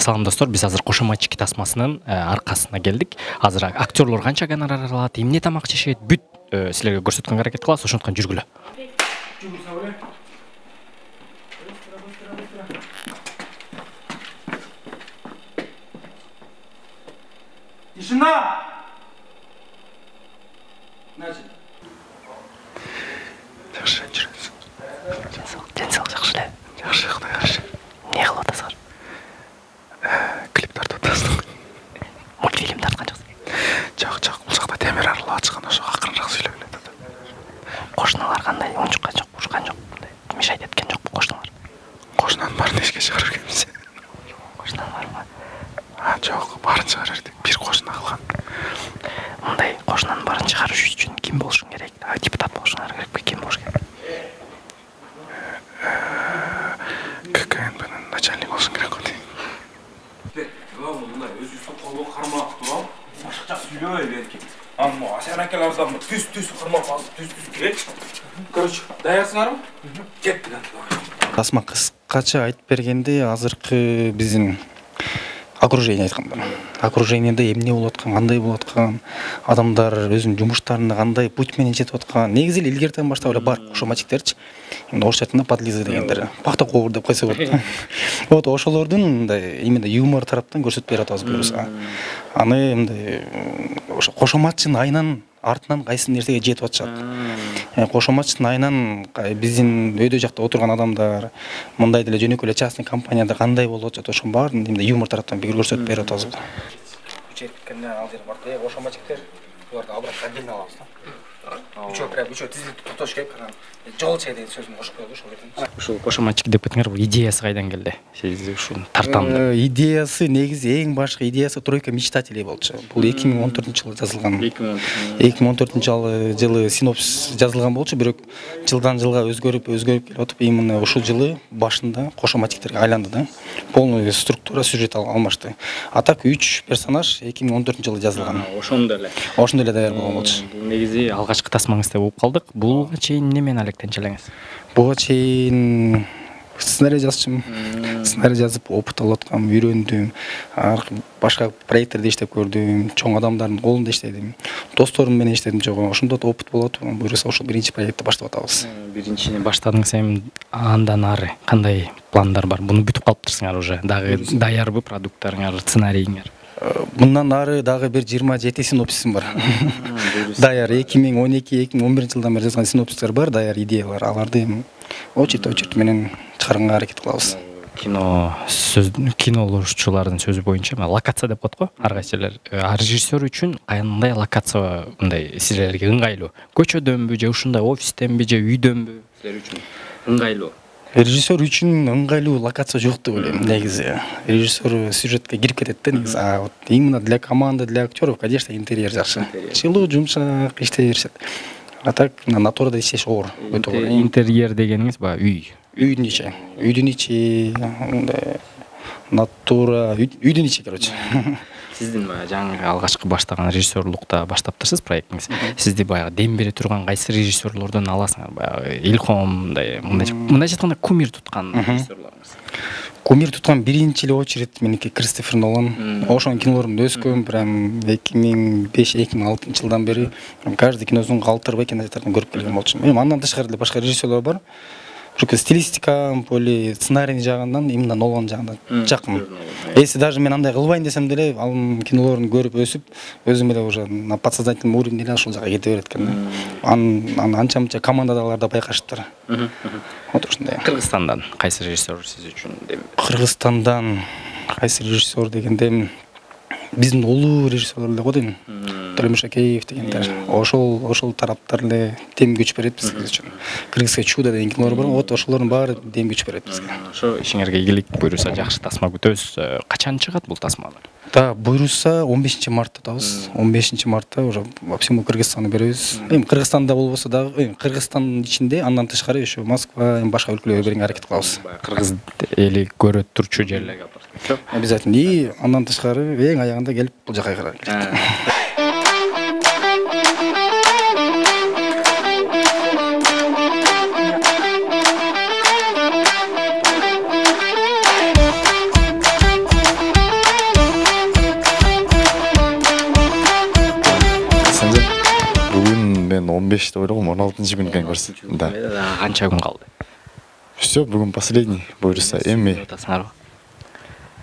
Салам достор, биз азыр Кошо Мальчики тасмасынын аркасына келдик. Азыр актерлор канча гонорар алат, эмне тамак жешет, бүт силерге көрсөткөнгө аракет кылабыз, ошондуктан жүргүлө. Тишина! Значит. Жакшы жүрөсүң. Денсаулык жакшы эле. Жакшы, Кудай жакшы. Эмне кылып атасыңар? Клип тартып атасың. Мультфильм тарткан жоксуң. Жак, бул жакта темир арылып ачкан, ошо акырынраак сүйлөп эле. Кошуналар кандай? Унчуккан жок, урушкан жок, мындай мешайт эткен жокпу кошуналар? Кошунан баарын эшикке чыгарып келебиз. Кошунан барбы? Жок, баарын чыгарып бердик. Бир кошуна калган. Мындай кошунан баарын чыгарыш үчүн ким болуш керек? Депутат болушуңар керекпи? Ким болуш керек? ККНБнын начальник болушун керек го дейм. Мындай өзү колго кармап туруп, башкача сүйлөбөй берки. Амма сен акалардан түз кармап алып, түз. Короче, даярсыңарбы? Кеттик анда. Тасма кыскача айтып бергенде азыркы биздин окружение айтканда. Окружениеде эмне болуп аткан, кандай болуп аткан, адамдар өзүнүн жумуштарына кандай путь менен жетип аткан. Негизи эле илгертен баштап эле бар Кошо Мальчиктерчи. Орусча айтканда подлизы дегендер. Пахта ковур деп койсо болот. Вот ошолордун мындай именно юмор тараптан көрсөтүп берип атабыз буюрса. Аны мындай ошо Кошо Мальчиктин айынан артынан кайсы нерсеге жетип атышат. Кошо Мальчиктин айынан биздин өйдө жакта отурган адамдар, мындай деле жөнөкөй эле частный компанияда кандай болуп атат, ошонун баарын эмне юмор тараптан бир көрсөтүп берип атабыз. Үчөткөндө ал жер бар да, Кошо Мальчиктер буларды обратно отдельно алабыз да. Үчөө тизилип токтош керек. Жол чей деген сөзүн кошуп коелу ошол жерден. Ушул Кошо Мальчики деп кетиңер, бул идеясы кайдан келди? Сиз ушуну тартам деп. Идеясы негизи эң башкы идеясы тройка мечтателей болчу. Бул 2014-жылы жазылган. 2014 жылы синопсис жазылган болчу, бирок жылдан жылга өзгөрүп келип атып, именно ушул жылы башында Кошо Мальчиктерге айланды да. Полный структура, сюжет алмашты. А так 3 персонаж 2014-жылы жазылган. Ошондо эле. Ошондо эле даяр болгон болчу. Негизи алгачкы тасмаңызда болуп калдык. Буга чейин эмне менен алектенчи элеңиз? Буга чейин сценарий жазчым. Сценарий жазып, опыт алып аткам, үйрөндүм. Башка проекттерде иштеп көрдүм, чоң адамдардын колунда иштедим. Досторум менен иштедим жогу. Ошондо да опыт болот. Буюрса ошол биринчи проектти баштап атабыз. Биринчини баштадыңыз, эми андан ары кандай пландар бар? Буну бүтүп калыптырсыңар уже. Дагы даярбы продукттарыңар, сценарийиңер? Мындан ары дагы бир 27 синопсисим бар. Даяр 2012-2011 жылдан бери жазган синопсистер бар, даяр идеялар. Аларды очерк менен чыгарганга аракет кылабыз. Кинолошчулардын сөзү боюнча, локация деп коет го, ар кайсылар. Режиссер үчүн кандай локация мындай силерге ыңгайлуу? Көчөдөнбү же ушундай офистенби же үйдөнбү силер үчүн ыңгайлуу? Режиссер үчүн ыңгайлуу локация жок деп ойлойм. Негизи режиссер сюжетке кирип кетет да негизи. Вот именно для команды, для актеров, конечно, интерьер жакшы. Чылуу, жумшак иштей беришет. А так натурада иштеш оор. Интерьер дегениңиз баягы үй. Үйдүн ичи, натура, үйдүн ичи, короче. Сиздин баягы жаңы алгачкы баштаган режиссерлукта баштаптырсыз проектиңиз. Сизди баягы дем бере турган кайсы режиссерлордон аласыңар? Баягы илхом, мындай айтканда кумир туткан режиссерлоруңуз. Кумир туткан биринчи эле очередь меники Кристофер Нолан. Ошонун кинолорунда өскөм, прям 2005-2006 жылдан бери каждый киносун калтырбай кинотеатрдан көрүп келген болчумун. Эми андан тышкары эле башка режиссерлор бар. Çünkü стилистика, поле сценарий жагынан именно Нолан жагынан жакын. Если даже мен андай кылбайын десем деле, ал кинолорун көрүп өсүп, өзүм эле уже на подсознательном уровне эле ошол жака кете берет экен да. Аны анча-мынча командадагылар да байкаштыр. Вот ушундай. Кыргызстандан кайсы режиссер сиз үчүн деп? Кыргызстандан кайсы режиссер дегенде биздин улуу режиссерлор эле го дейм. Төлөмүш Акеев дегендер. Ошол тараптар эле дем күч берет бизге үчүн. Кыргызга чудо деген кинолор бар, вот ошолордун баары дем күч берет бизге. Ошо ишиңерге ийгилик буйруса жакшы тасма күтөбүз. Качан чыгат бул тасмалар? Да, буйруса 15 мартта атабыз. 15 мартта уже во всему Кыргызстанды беребиз. Эми Кыргызстанда болбосо дагы, Кыргызстандын ичинде, андан тышкары ошо Москва, башка өлкөлөргө берүүгө аракет кылабыз. Кыргыз эли көрөт турчу жерлерге апарып. Обязательно. И андан тышкары эң аягында келип бул жака кайрылат. 15 деп ойлогом, 16 күн экен көрсөт. Да. Канча күн калды? Все, бүгүн последний буюрса. Эми Атасыңарбы?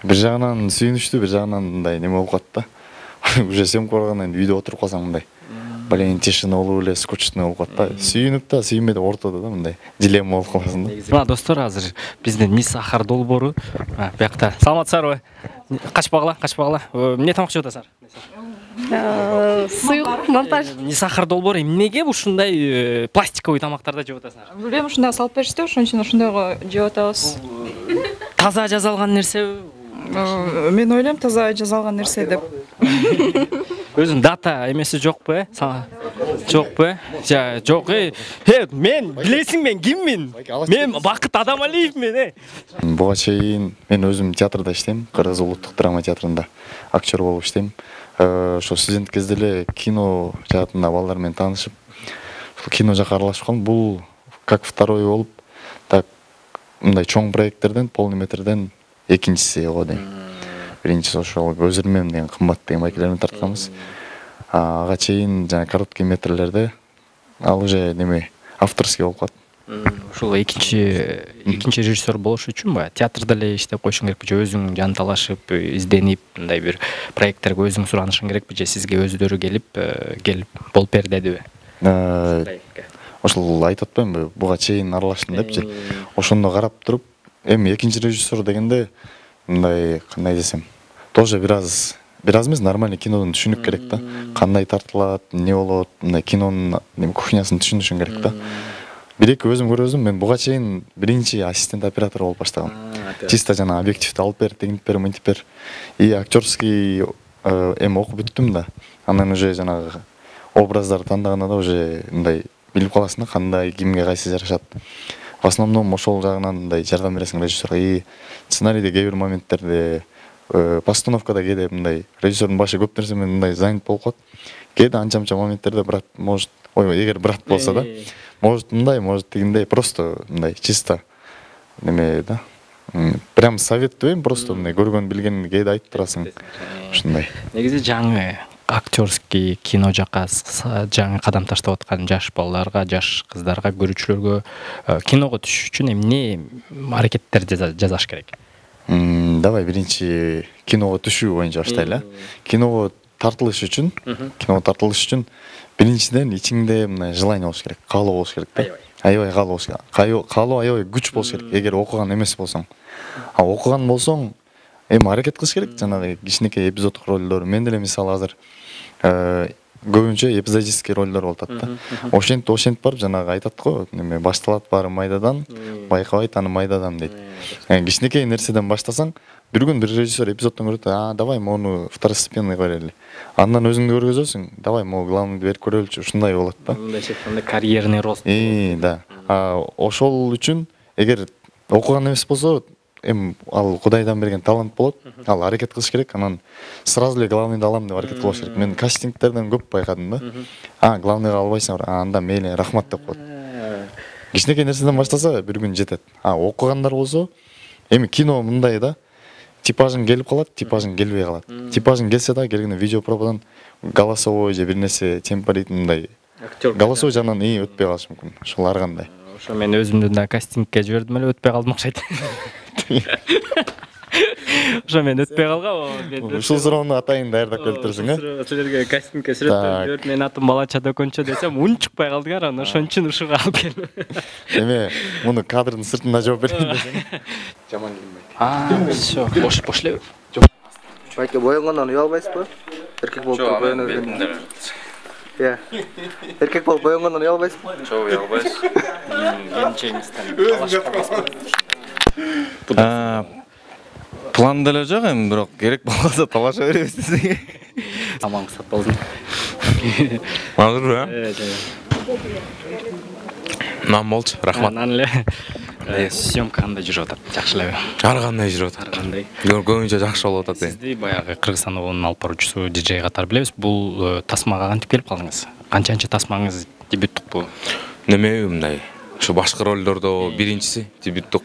бир жагынан сүйүнүчтүү, бир жагынан мындай неме болуп калат да. Уже съемка баргандан кийин үйдө отуруп калсаң мындай. Блин, тишина болуп эле, скучно болуп калат да. Сүйүнүп да, сүйүнбөй да ортодо да мындай дилемма болуп каласың да. Мына достор, азыр биздин Мисс Сахар долбоору биякта. Саламатсыздарбы? Качпагыла, качпагыла. Эмне тамак жеп атасыздар? Суюк монтаж. Мисс Сахар долбоору эмнеге ушундай пластиковый тамактарды жеп атасыңар? Билбейм, ушундай салып беришти, ошон үчүн ушундайга жеп атабыз. Таза жазалган нерсеби? Мен ойлойм таза жазалган нерсе деп. Өзүн дата эмеси жокпу, Жокпу? Жок, мен билесиң мен киммин? Мен Бакыт Адамалиевмин, Буга чейин мен өзүм театрда иштейм, Кыргыз улуттук драма театрында актер болуп иштейм. Ошо студент кезде эле кино жаатында балдар менен таанышып, кино жака аралашып калдым. Бул как второй болуп, так мындай чоң проекттерден, полный метрден экинчиси го дейм. Биринчиси ошол Өзүрмем деген кымбат деген байкелерден тартканбыз. Ага чейин жана короткий метрлерде ал уже неме авторский болуп калат. Ушул экинчи режиссер болуш үчүн театрда эле иштеп коюшуң керекпи же өзүң жанталашып, изденип, мындай бир проекттерге өзүң суранышың керекпи же сизге өздөрү келип болуп бер дедиби? Ошол айтып атпаймынбы, буга чейин аралаштым депчи. Ошондо карап туруп, эми экинчи режиссер дегенде мындай кандай десем, тоже бир аз эмес, нормальный кинодон түшүнүк керек да. Кандай тартылат, эмне болот, мындай кинонун кухнясын түшүнүшүң керек да. Бир-эки өзүм көрөзүм, мен буга чейин биринчи ассистент оператор болуп баштагам. Чисто жана объективди алып бер, тегинтип бер, мынтип бер. И актерский эми окуп бүттүм да. Андан уже жанагы образдарды тандаганда да уже мындай билип каласың да, кандай кимге кайсы жарашат. В основном ошол жагынан мындай жардам бересиң режиссерге. И сценарийде кээ бир моменттерде, постановкада кээде мындай режиссердун башы көп нерсе менен мындай занят болуп калат. Кээде анча-мынча моменттерде брат может, эгер брат болсо да, может мындай, может тигиндей, просто мындай чисто неме да. Прям советтейм, просто мындай көргөн билгенди кээде айтып турасың. Ушундай. Негизи жаңы актерский кино жака жаңы кадам таштап аткан жаш балдарга, жаш кыздарга, көрүүчүлөргө киного түшүш үчүн эмне аракеттер жасаш керек? Давай биринчи киного түшүү боюнча баштайлы. Киного тартылыш үчүн биринчиден ичиңде мына желание болуш керек, каалоо болуш керек да. Аябай каалоо болуш керек. Каалоо аябай күч болуш керек, эгер окуган эмес болсоң. Окуган болсоң, эми аракет кылыш керек, жанагы кичинекей эпизоддук ролдор. Мен деле мисалы азыр көбүнчө эпизодический ролдор болуп атат да. Ошентип барып жанагы айтат го, неме башталат баары майдадан, байкабайт аны майдадан дейт. Кичинекей нерседен баштасаң, бир күн бир режиссер эпизоддон көрөт, давай мону второстепенный берели. Андан өзүңдү көргөзөсүң, давай могу главныйды берип көрөлүчү, ушундай болот да. Мындайча айтканда карьерный рост. Да. Ошол үчүн эгер окуган эмес болсо, эми ал Кудайдан берген талант болот. Ал аракет кылыш керек, анан сразу эле главныйды алам деп аракет кылыш керек. Мен кастингтерден көп байкадым да. Главныйга албайсың, анда мейли рахмат деп коет. Кичинекей нерседен баштаса бир күн жетет. Окугандар болсо, эми кино мындай да. Типажың келип калат, типажың келбей калат. Типажың келсе да, келгенде видеопробадан голосовой же бир нерсе темпоритм мындай. Голосовой жанынан өтпөй калышы мүмкүн. Ошол ар кандай. Ошо мен өзүмдү да кастингке жибердим эле, өтпөй калдым окшойт. Ошо мен өтпөй калгам. Ушул суроону атайын даярдап келип турсуң, Силерге кастингке сүрөттөрү жиберип, менин атым Балача Дөкөнчө десем, унчукпай калдыңар, анан ошон үчүн ушуга алып келдим. Эме, муну кадрдын сыртында жооп берейин десең. Жаман келинбейт. Всё, бош эле. Байке боёнгондон уялбайсызбы? Эркек болуп туруп боёнуп. Эркек болуп боёнгондон уялбайсызбы? Жок, уялбайсыз. План деле жок эми, бирок керек болсо талаша беребиз сизге. Аман сат болдун. Азыр Нам болчу, рахмат. Анан эле съемка кандай жүрүп атат? Жакшы элеби? Ар кандай жүрүп атат. Кандай? Көбүнчө жакшы болуп атат. Сизди баягы Кыргызстан обонун алып баруучусу диджей катары билебиз. Бул тасмага кантип келип калдыңыз? Канчанчы тасмаңыз дебюттук бул? Неме мындай? Ушу башкы ролдордо биринчиси дебюттук.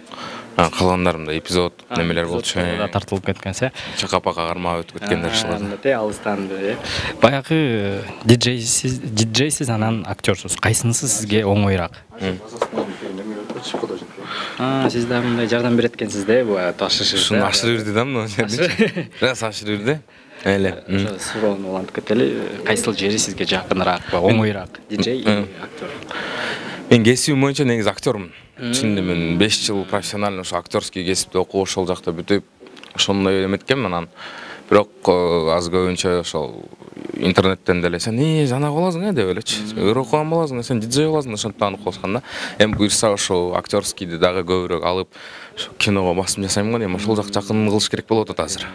Калгандарымда эпизод немелер болчу. Да тартылып кеткен Чакапака кармап өтүп кеткендер ушулар. Алыстан баягы диджейсиз анан актёрсуз. Кайсынысы сизге оңоюраак? Сиз да мындай жардам берет экенсиз да, бу ташышып. Шуну ашырып берди да мына жерде. Раз ашырып берди. Эле. Суроону улантып кетели. Кайсыл жери сизге жакыныраак, оңоюраак? Диджей или актер? Мен кесибим боюнча негизи актёрмун. Чынында мен 5 жыл профессионально ошо актерский кесипти окуп ошол жакта бүтүп ошондой эметкенмин. Анан бирок аз көбүнчө ошол интернеттен деле сен жана боласың деп элечи. Ыр окуган боласың, сен диджей боласың ошентип таанып калышкан да. Эми буйрса ошо актерскийди дагы көбүрөөк алып киного басым жасайм го, эми ошол жак жакын кылыш керек болуп атат азыр.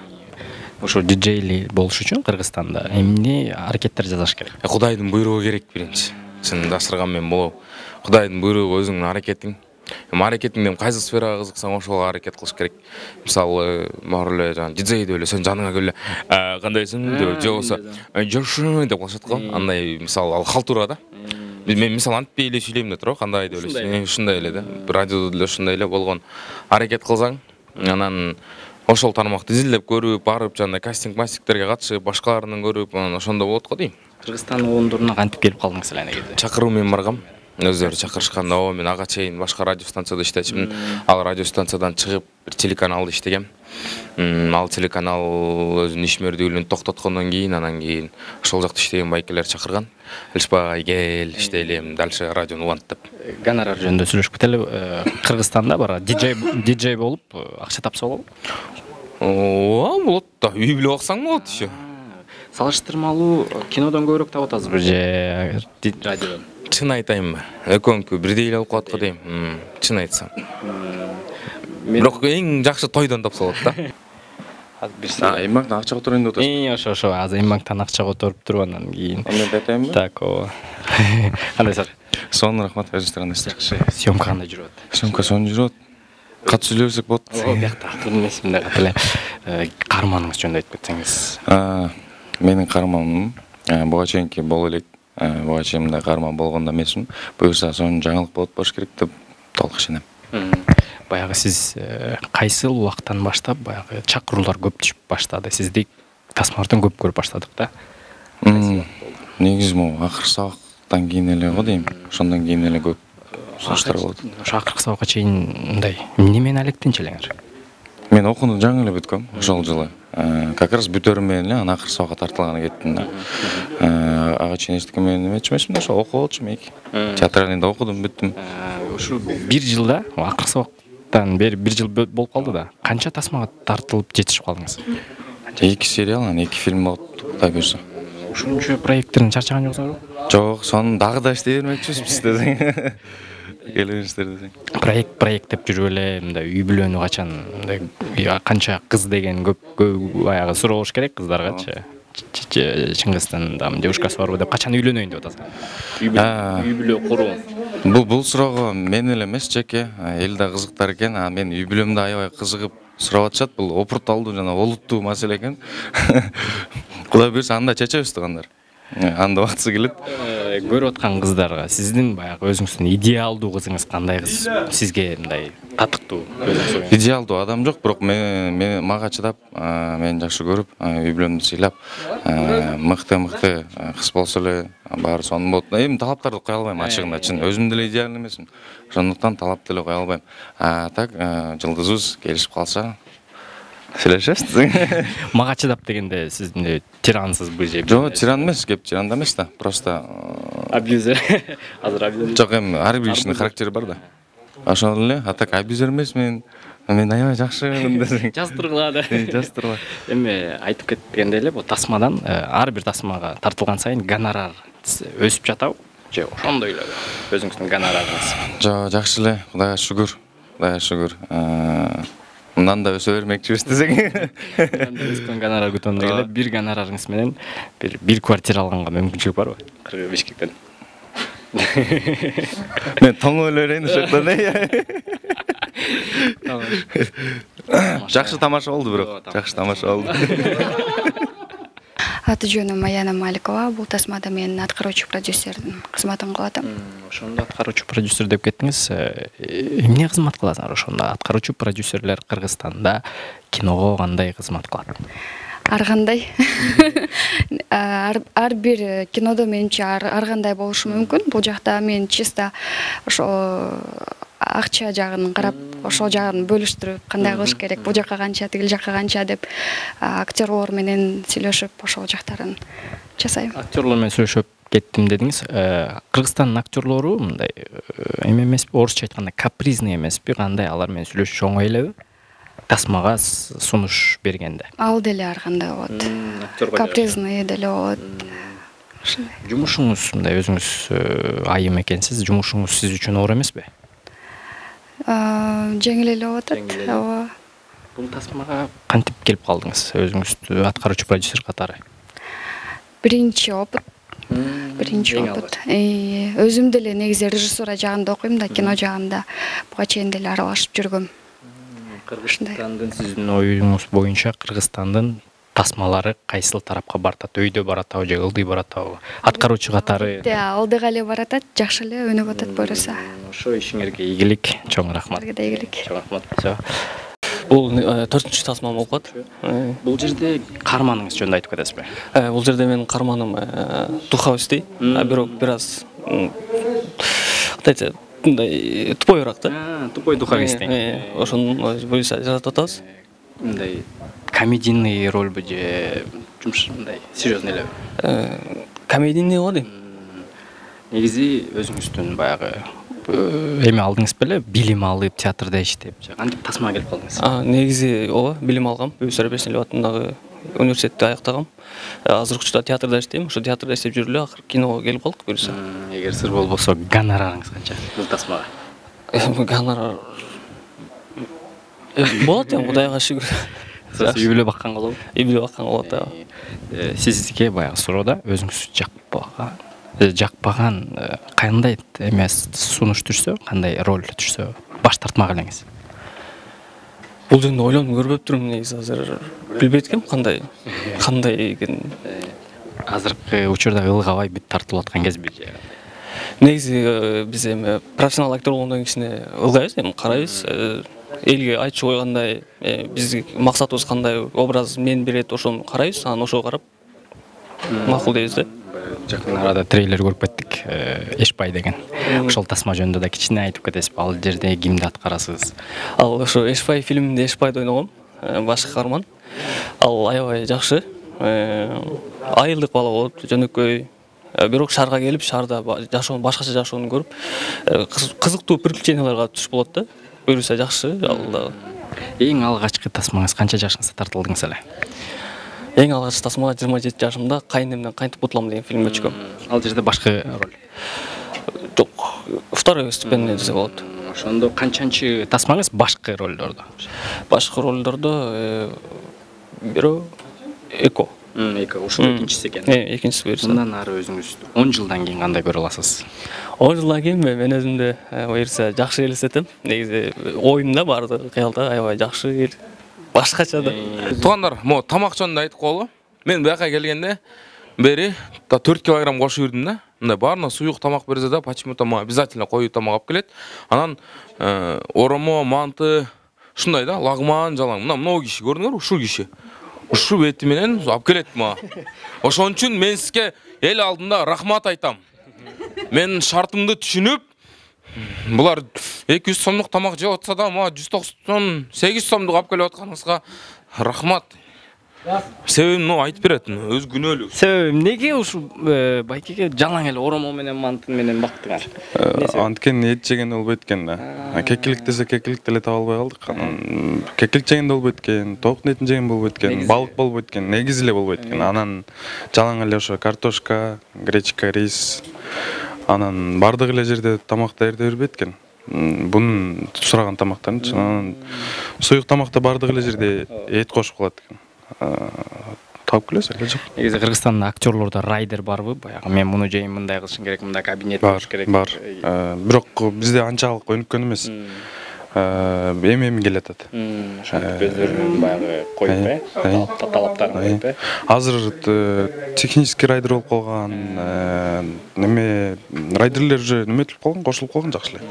Ошо диджей болуш үчүн Кыргызстанда эмне аракеттер жасаш керек? Кудайдын буйругу керек биринчи. Сен дашырган мен болобу. Кудайдын буйругу өзүңдүн аракетиң. Эми аракетиңден кайсы сферага кызыксаң ошого аракет кылыш керек. Мисалы, морале жана диджей деп эле сен жаныңа келе кандайсың деп же болсо жошу деп калышат го. Андай мисалы ал халтура да. Мен мисалы антип эле сүйлөйм деп туруп, кандай деп эле. Ушундай эле да. Радиодо деле ушундай эле болгон аракет кылсаң, анан ошол тармакты изилдеп көрүп, барып жана кастинг-мастингтерге катышып, башкаларынан көрүп, анан ошондо болот го дейм. Кыргызстан оондоруна кантип келип калдыңыз эле негизи? Чакыруу менен баргам. Өздөрү чакырышканда, мен ага чейин башка радио станцияда иштечимин. Ал радио станциядан чыгып бир телеканалда иштегем. Ал телеканал өзүнүн ишмердүүлүгүн токтоткондон кийин, анан кийин ошол жакта иштеген байкелер чакырган. Элишбай кел, иштейлем, дальше радиону улант деп. Гонорар жөнүндө сүйлөшүп кетели. Кыргызстанда бара диджей болуп акча тапса болобу? Болот да, үй бүлө баксаң болот иши. Салыштырмалуу кинодон көбүрөөк таап атасызбы же радиодон? Чын айтайынбы? Экөөнүкү бирдей эле болуп калат го дейм. Чын айтсам. Бирок эң жакшы тойдон тапса болот да. Эмбактан акча которойн деп атасыз. Ошо азыр эмбактан акча которуп туруп анан кийин. Мен айтайынбы? Так, кандай сар? Сонун рахмат, өзүңүздөр кандай? Жакшы. Съемка кандай жүрүп атат? Съемка сонун жүрүп атат. Кат сүйлөсөк болот. Биякта эмес мындай кат эле. Каарманыңыз жөнүндө айтып кетсеңиз. Менин каарманым буга чейинки боло элек. Буга чейин мындай каарман болгон да эмесмин. Буюрса сонун жаңылык болуп болуш керек деп толук ишенем. Баягы сиз кайсыл убактан баштап баягы чакыруулар көп түшүп баштады? Сизди тасмалардан көп көрүп баштадык да. Негизи могу акыркы сабактан кийин эле го дейм. Ошондон кийин эле көп сунуштар болду. Ошо акыркы сабакка чейин мындай эмне менен алектенчи элеңер? Мен окууну жаңы эле бүткөм ошол жылы. Как раз бүтөрүм менен эле анан акыркы сабакка тартылганы кеттим да. Ага чейин эчтеке менен эмесмин, ошо окуп болчумун эки. Театральныйда окудум, бүттүм. Ушу бир жылда акыркы сабактан бери бир жыл болуп калды да. Канча тасмага тартылып жетишип калдыңыз? 2 сериал, анан 2 фильм болуп кудай буюрса. Ушунча проекттерден чарчаган жоксуңарбы? Жок, сону дагы да иштей бермекчибиз десең. Келиңиздер десең. Проект деп жүрүп эле мындай үй бүлөнү качан мындай канча кыз деген көп баягы суроо болуш керек кыздаргачы. Чыңгыздын девушкасы барбы деп качан үйлөнөйүн деп атасың? Үй бүлө куруу. Бул суроого мен эле эмес, жеке эл да кызыктар экен. Мен үй бүлөмдө аябай кызыгып сурап атышат. Бул опурталдуу жана олуттуу маселе экен. Кудай буюрса анда чечебиз тугандар. Анда убактысы келет. Көрүп аткан кыздарга сиздин баягы өзүңүздүн идеалдуу кызыңыз кандай кыз? Сизге мындай татыктуу өзүңүз? Идеалдуу адам жок, бирок мага чыдап, мени жакшы көрүп, үй бүлөмдү сыйлап, мыкты кыз болсо эле баары сонун болот. Эми талаптарды кое албайм, ачыгында чын. Өзүм деле идеалдуу эмесмин. Ошондуктан талап деле кое албайм. Так, жылдызыбыз келишип калса сүйлөшөбүз. Мага чыдап дегенде сиз тирансызбы же? Жок, тиран эмес, кеп тиранда эмес да. Просто абьюзер. Азыр абьюзер. Жок, эми ар бир кишинин характери бар да. Ошондо эле, так абьюзер эмес мен аябай жакшымын десең. Жаздыргыла да. Жаздыргыла. Эми айтып кеткендей эле, бул тасмадан ар бир тасмага тартылган сайын гонорар өсүп жатабы? Же ошондой эле өзүңүздүн гонорарыңыз? Жок, жакшы эле, Кудайга шүгүр. Кудайга шүгүр. Мындан да өсө бермекчибиз десең. Мындан да өскөн гонорар күтөм эле, бир гонорарыңыз менен бир квартира алганга мүмкүнчүлүк барбы? Бишкектен. Мен тоңо эле берейин ошоктон. Жакшы тамаша болду бирок. Жакшы тамаша болду. Аты жөнүм Аяна Маликова. Бул тасмада мен аткаруучу продюсердин кызматын кылып атам. Ошондо аткаруучу продюсер деп кеттиңиз. Эмне кызмат кыласыңар ошондо? Аткаруучу продюсерлер Кыргызстанда киного кандай кызмат кылат? Ар кандай. Ар бир кинодо менимче ар кандай болушу мүмкүн. Бул жакта мен чисто ошо акча жагын карап, ошол жагын бөлүштүрүп, кандай кылыш керек, бул жакка канча, тигил жакка канча деп актерлор менен сүйлөшүп, ошол жактарын жасайм. Актерлор менен сүйлөшүп кеттим дедиңиз. Кыргызстандын актерлору мындай эме эмеспи, орусча айтканда капризный эмеспи? Кандай алар менен сүйлөшүш оңой элеби? Тасмага сунуш бергенде. Ал деле ар кандай болот. Капризный деле болот. Жумушуңуз мындай өзүңүз айым экенсиз, жумушуңуз сиз үчүн оор эмеспи? Жеңил эле болуп атат. Ооба. Бул тасмага кантип келип калдыңыз? Өзүңүз аткаруучу продюсер катары. Биринчи опыт. Өзүм деле негизи режиссура жагында окуйм да, кино жагында буга чейин деле аралашып жүргөм. Кыргызстандын сиздин оюңуз боюнча Кыргызстандын тасмалары кайсыл тарапка баратат? Өйдө баратабы же ылдый баратабы? Аткаруучу катары. Ылдыга эле баратат, жакшы эле өнүгүп атат буюрса. Ошо ишиңерге ийгилик, чоң рахмат. Силерге да ийгилик. Чоң рахмат. Бул 4-чү тасмам болуп калат. Бул жерде карманыңыз жөнүндө айтып кетесизби? Бул жерде менин карманым Тухаусти, бирок бир аз кантайча мындай тупойураак да. Тупой Тухаусти. Ошону буюрса жасап атабыз. Мындай комедийный рольбу же мындай серьезный элеби? Комедийный болот дейм. Негизи өзүңүздүн баягы эме алдыңыз беле, билим алып, театрда иштеп, кантип тасмага келип калдыңыз? Негизи ооба, билим алгам. Бөйсөр Бесенилиев атындагы университетти аяктагам. Азыркы учурда театрда иштейм. Ошо театрда иштеп жүрүп эле акыры киного келип калдык буюрса. Эгер сыр болбосо, гонорарыңыз канча бул тасмага? Гонорар болот эми, Кудайга шүгүр. Үй бүлө баккан болобу? Үй бүлө баккан болот, Сизге баягы суроода өзүңүз жакпаган кандай эмес сунуш түшсө, кандай роль түшсө баш тартмак элеңиз? Бул жөнүндө ойлонуп көрбөптүрмүн негизи, азыр билбейт экенмин кандай экенин. Азыркы учурда ылгабай бүт тартылып аткан кезби же? Негизи биз эми профессионал актер болгондон кийин ылгайбыз, эми карайбыз. Элге айтчу койгандай, биздин максатыбыз кандай, образ мен берет, ошону карайбыз, анан ошого карап макул дейбиз да. Жакын арада трейлер көрүп кеттик, Эшпай деген. Ошол тасма жөнүндө да кичине айтып кетесизби? Ал жерде кимди аткарасыз? Ал ошо Эшпай фильминде Эшпайды ойногом, баш каарман. Ал аябай жакшы. Айылдык бала болуп, жөнөкөй. Бирок шаарга келип, шаарда жашоонун башкача жашоону көрүп, кызыктуу приключенияларга түшүп болот да. Буюрса жакшы, ал дагы. Эң алгачкы тасмаңыз канча жашыңызда тартылдыңыз эле? Эң алгачкы тасмага 27 жашымда Кайынемден кантип кутулам деген фильмге чыккам. Ал жерде башкы роль? Жок, второй степенный десе болот. Ошондо канчанчы тасмаңыз башкы ролдордо? Башкы ролдордо бирөө эко. Ушул экинчиси экен. Экинчиси буюрса. Мындан ары өзүңүз 10 жылдан кийин кандай көрө аласыз? 10 жылдан кийин мен өзүмдү буюрса жакшы элестетем. Негизи оюмда барды, кыялда аябай жакшы, башкача да. Туугандар, могу тамак жөнүндө айтып коелу. Мен бияка келгенде бери 4 килограмм кошуп жүрдүм да. Мындай баарына суюк тамак берсе да, почему-то мага обязательно коюу тамак алып келет. Анан оромо, манты, ушундай да, лагман, жалаң. Мына киши көрдүңөрбү? Ушул киши. Ушу бети менен алып келет мага. Ошон үчүн мен сизге эл алдында рахмат айтам. Мен шартымды түшүнүп, булар 200 сомдук тамак жеп атса да, мага 198 сомдук алып келип атканыңызга рахмат. Себебин айтып берет, өз күнөөлүк. Себеби эмнеге ушу байкеге жалаң эле оромо менен мантын менен бактыңар? Анткени эт жеген болбойт экен да. Кекилик десе кекилик деле таба албай калдык. Анан кекилик жеген болбойт экен, тооктун этин жеген болбойт экен, балык болбойт экен, негизи эле болбойт экен. Анан жалаң эле ошо картошка, гречка, рис. Анан бардык эле жерде тамак даярдап бербейт экен. Бунун сураган тамактарын, анан суюк тамакта бардык эле жерде эт кошуп калат экен. Тауып келесиз эле жок. Негизи Кыргызстанда актерлордо райдер барбы? Баягы мен муну жейм, мындай кылышым керек, мындай кабинет болуш керек. Бар. Бирок бизде анчалык өнүккөн эмес. эми келатат. Ошентип өздөрүнүн баягы коюп талаптарын коюп. Азыр технический райдер болуп калган, неме райдерлер уже неметип калган, кошулуп калган жакшы эле.